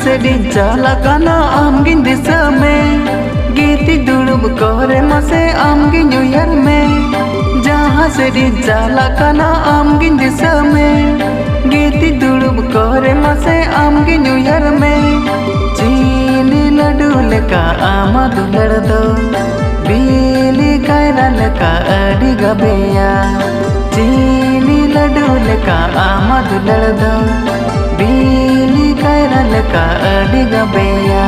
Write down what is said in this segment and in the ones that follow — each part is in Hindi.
से दिन चला काना आमगिन दिशा में गीती दुड़ुब कोरे मसे आमगिन न्यूयर में जहाँ से दिन चला काना आमगिन दिशा में गीती दुड़ुब कोरे मसे आमगिन न्यूयर में चीनी लड्डू लेका आमा दुलड़ दो बीली कायरा लेका अड़ी गबेया चीनी लड्डू लेका आमा दुलड़ दो बीली कायरा लेका अड़ी गबेया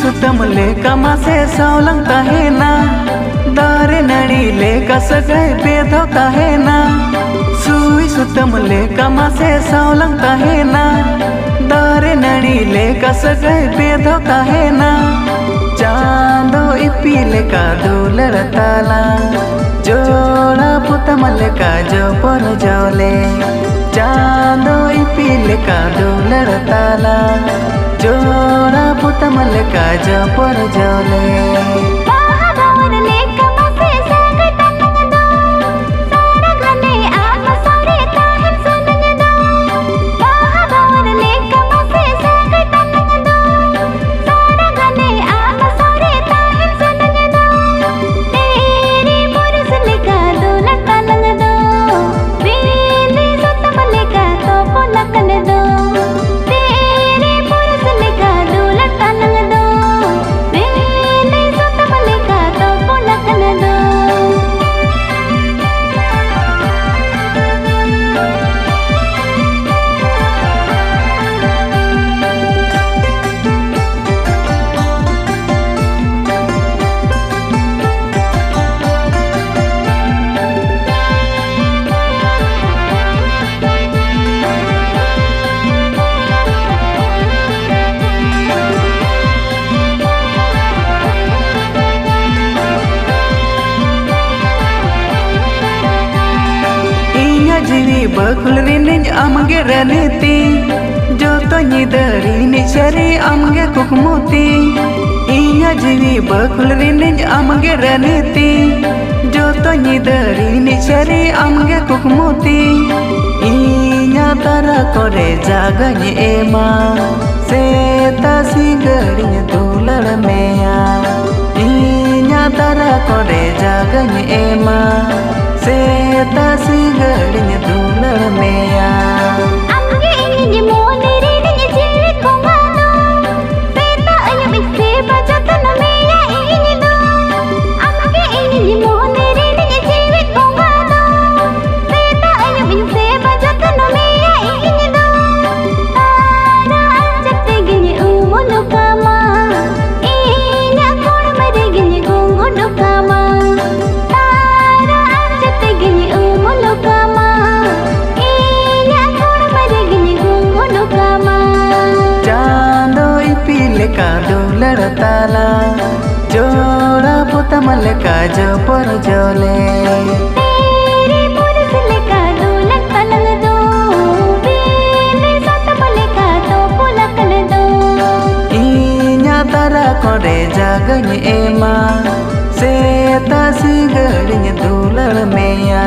सुतम लेका मासे सावलंग ताहेना दारे नड़ी लेका सगाई बेधो ताहेना सुई सुतम लेका मासे सावलंग ताहेना दारे नड़ी लेका सगाई बेधो ताहेना चांदो इपी लेका दुलड़ ताला जोड़ा पुतम लेका जो पर जोले चांदो इपी लेका दुलड़ ताला जोड़ा पुतम लेका जो पर जोले जीवी बकुल रिनिज आमगे रनीति जो तो निदरी निचरी आमगे कुकमुती इया जीवी बकुल रिनिज आमगे रनीति जो तो निदरी निचरी आमगे कुकमुती इया तारा करे जागने एमा सेता सिगड़ी दुलड़ मेया इया तारा करे जागने एमा सेता सिगड़ी दुलड़ मेया लेका दुलड़ ताला जोड़ा पुतम लेका जो पर जोले इnya तारा करे जागने एमा सेता सिगड़ी दुलड़ मेया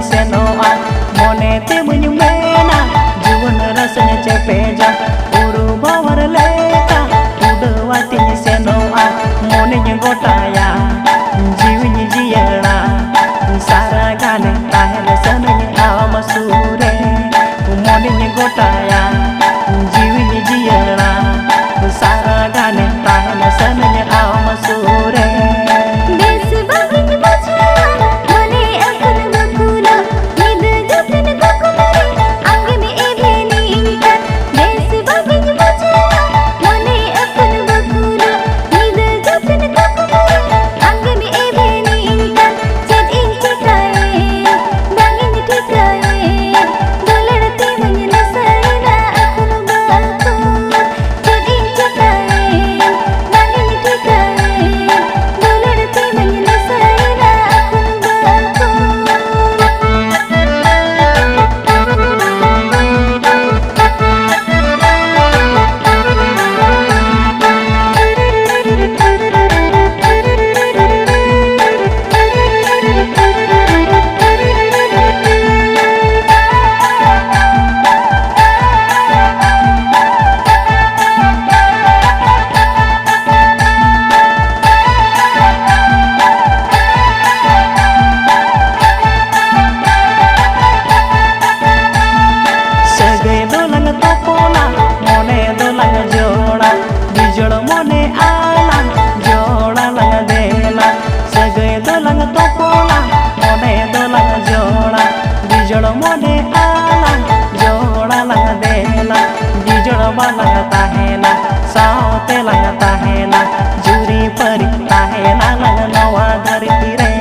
senoa mone te menyumena juwan rasanya cepeja uru bawar leta udah watinya senoa mone nyengotaya jiwinya jiyara saragane tahela sananya ama sure mone nyengotaya jiwinya jiyara saragane tahela sananya ama sure mone alang jora lang dela dijora balang tahena saote lang tahena juri pari tahena lang nawa dari tire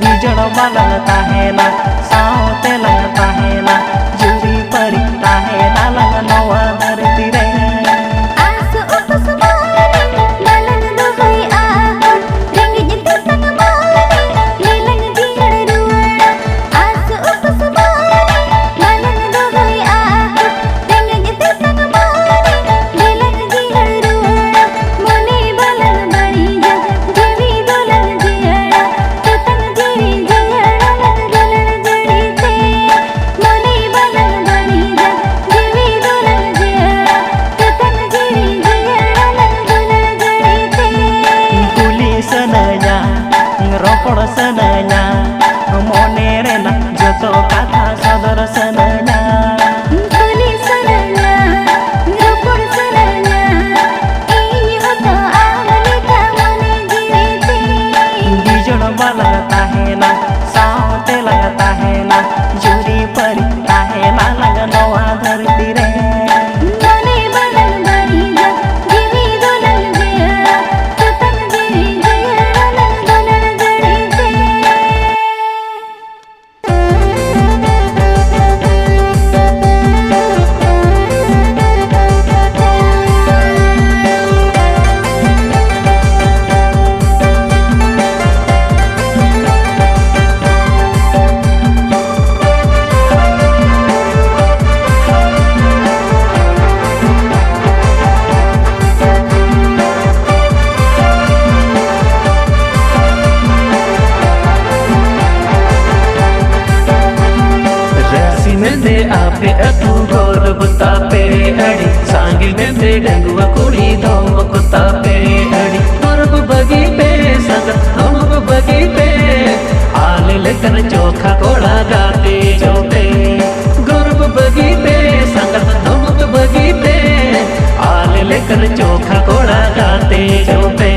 dijora balang tahena saote lang tahena juri pari tahena lang nawa dari tire ropor senanya mone rena joto kata sodor senanya kuli senanya ropor senanya ini hoto amalika mone jiriti dijolo balang tahena saote lang tahena juri pari tahena lang noa dharti re mone balang barija jivi dolan jaya tutan jiri jaya lang dolan मेंदे आपे अतु गोर बुता पे अड़ी सांगिल मेंदे डंगुआ कुड़ी धोम कुता पे अड़ी गोरब बगी पे संग हम बगी पे आले लेकर चोखा कोड़ा गाते जोते गोरब बगी पे संग हम बगी पे आले लेकर चोखा कोड़ा गाते जोते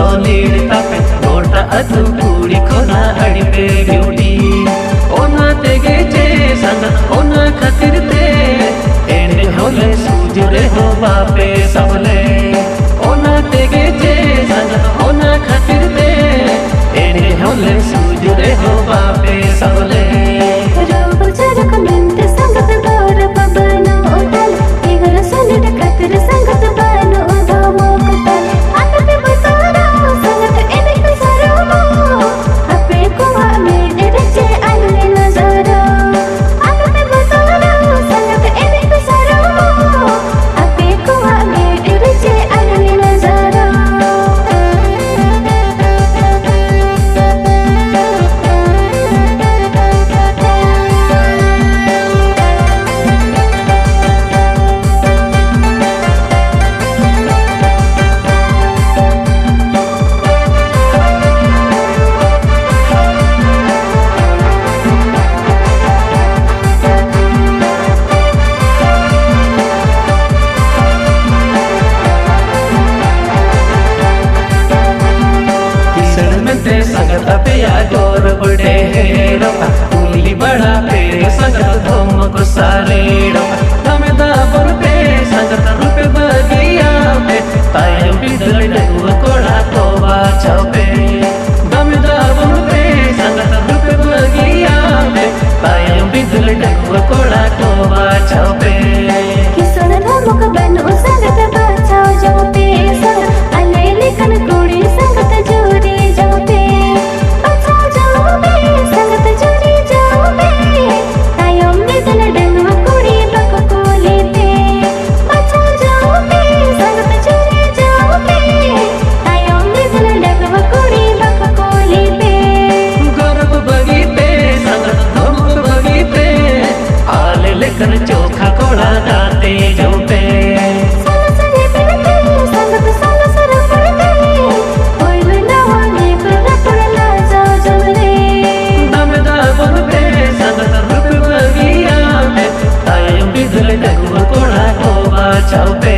solid tape gota atu kuri kona adipe beauty ona tege je sangat ona khatir te ene hole sujure ho bape sabale ona tege je sangat ona khatir te ene hole sujure ho bape sabale रोग चरक बिंत संगत गौर पबनो उतल एगर सलिड कतर संगत बनो उधमो कतल आपे बसारा संगत एने कसरो आपे कुआ में रचे अलने नजरो आपे बसारा संगत एने कसरो आपे कुआ में रचे अलने नजरो संगत पे आगोर बड़े हेरोका कुली बड़ा पे संगत धोम को सारे डोका दाबर पे संगत रुपे बगिया पे तायम बिदल डगुआ कोड़ा कोवा छपे दाबर पे संगत रुपे बगिया पे तायम बिदल डगुआ कोड़ा कोवा छपे किसन धमक बनो संगत बचाओ जो पे संग अले लेखन कुड़ी संगत जोरी जो पे बचाओ जो पे संगत जोरी जो पे तायम बिदल डगवा कुड़ी बक कोली पे बचाओ जो पे संगत जोरी जो पे तायम बिदल डगवा कुड़ी बक कोली पे गर्भ बगी पे संगत धमक बगी पे आले लेकर चोखा कोड़ा दाते जो पे साला सने पिनते संगत साला सर पड़ते कोई बनावा ने कर ला जाओ जमरे दाबर पे संगत रुप बगिया पे तायम बिदल डगुआ कोड़ा कोवा छपे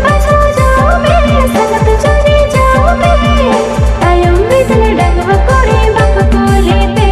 बचाओ जाओ पे संगत जोरी जाओ पे तायम बिदल डगवा कोड़ी बक कोली पे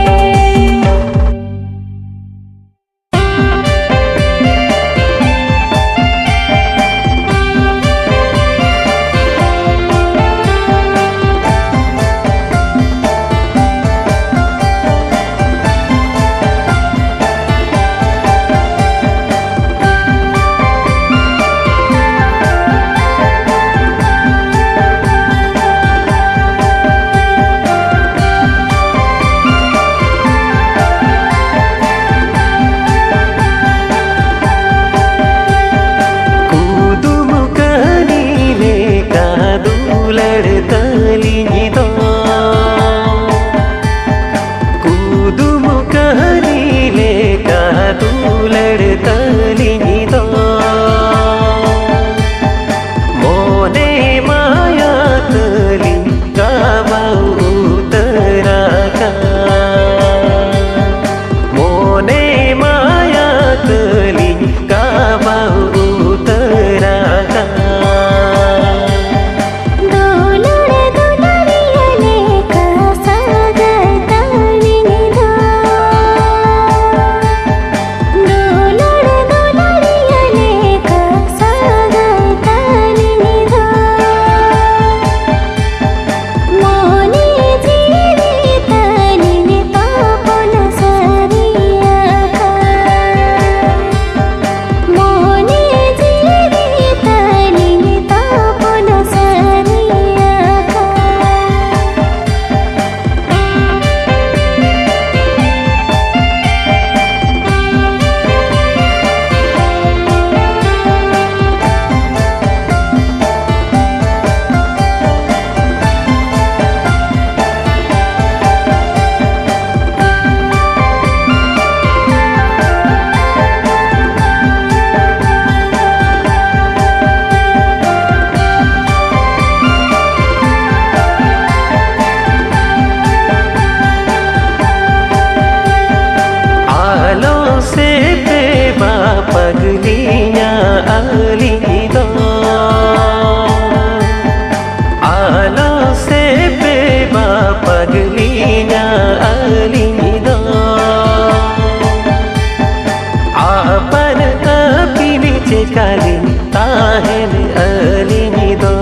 आपन अपनी चेकालिन ताहेन अलिनी दो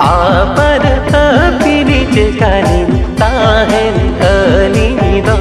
आपन अपनी चेकालिन ताहेन अलिनी दो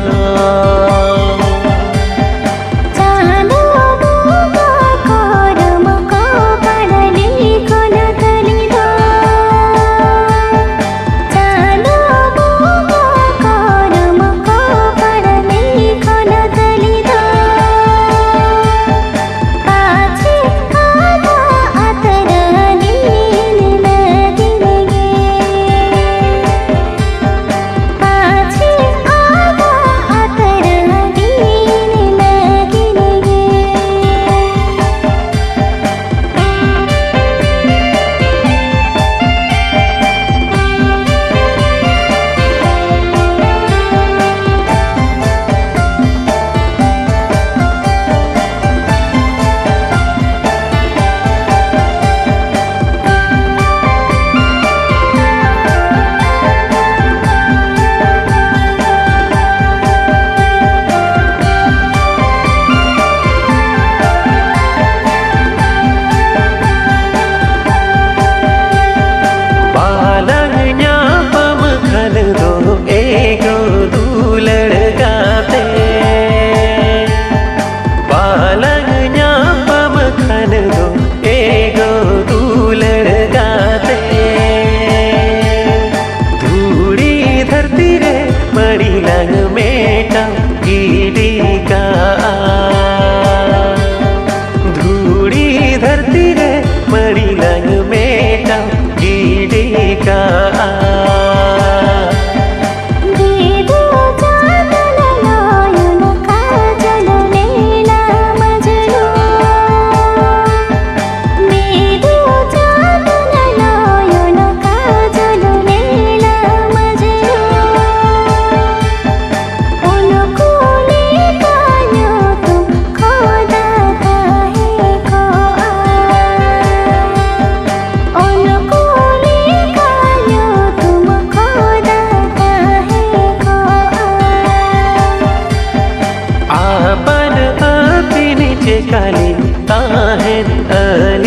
आपन अपनी चेकालिन ताहेन अलिनी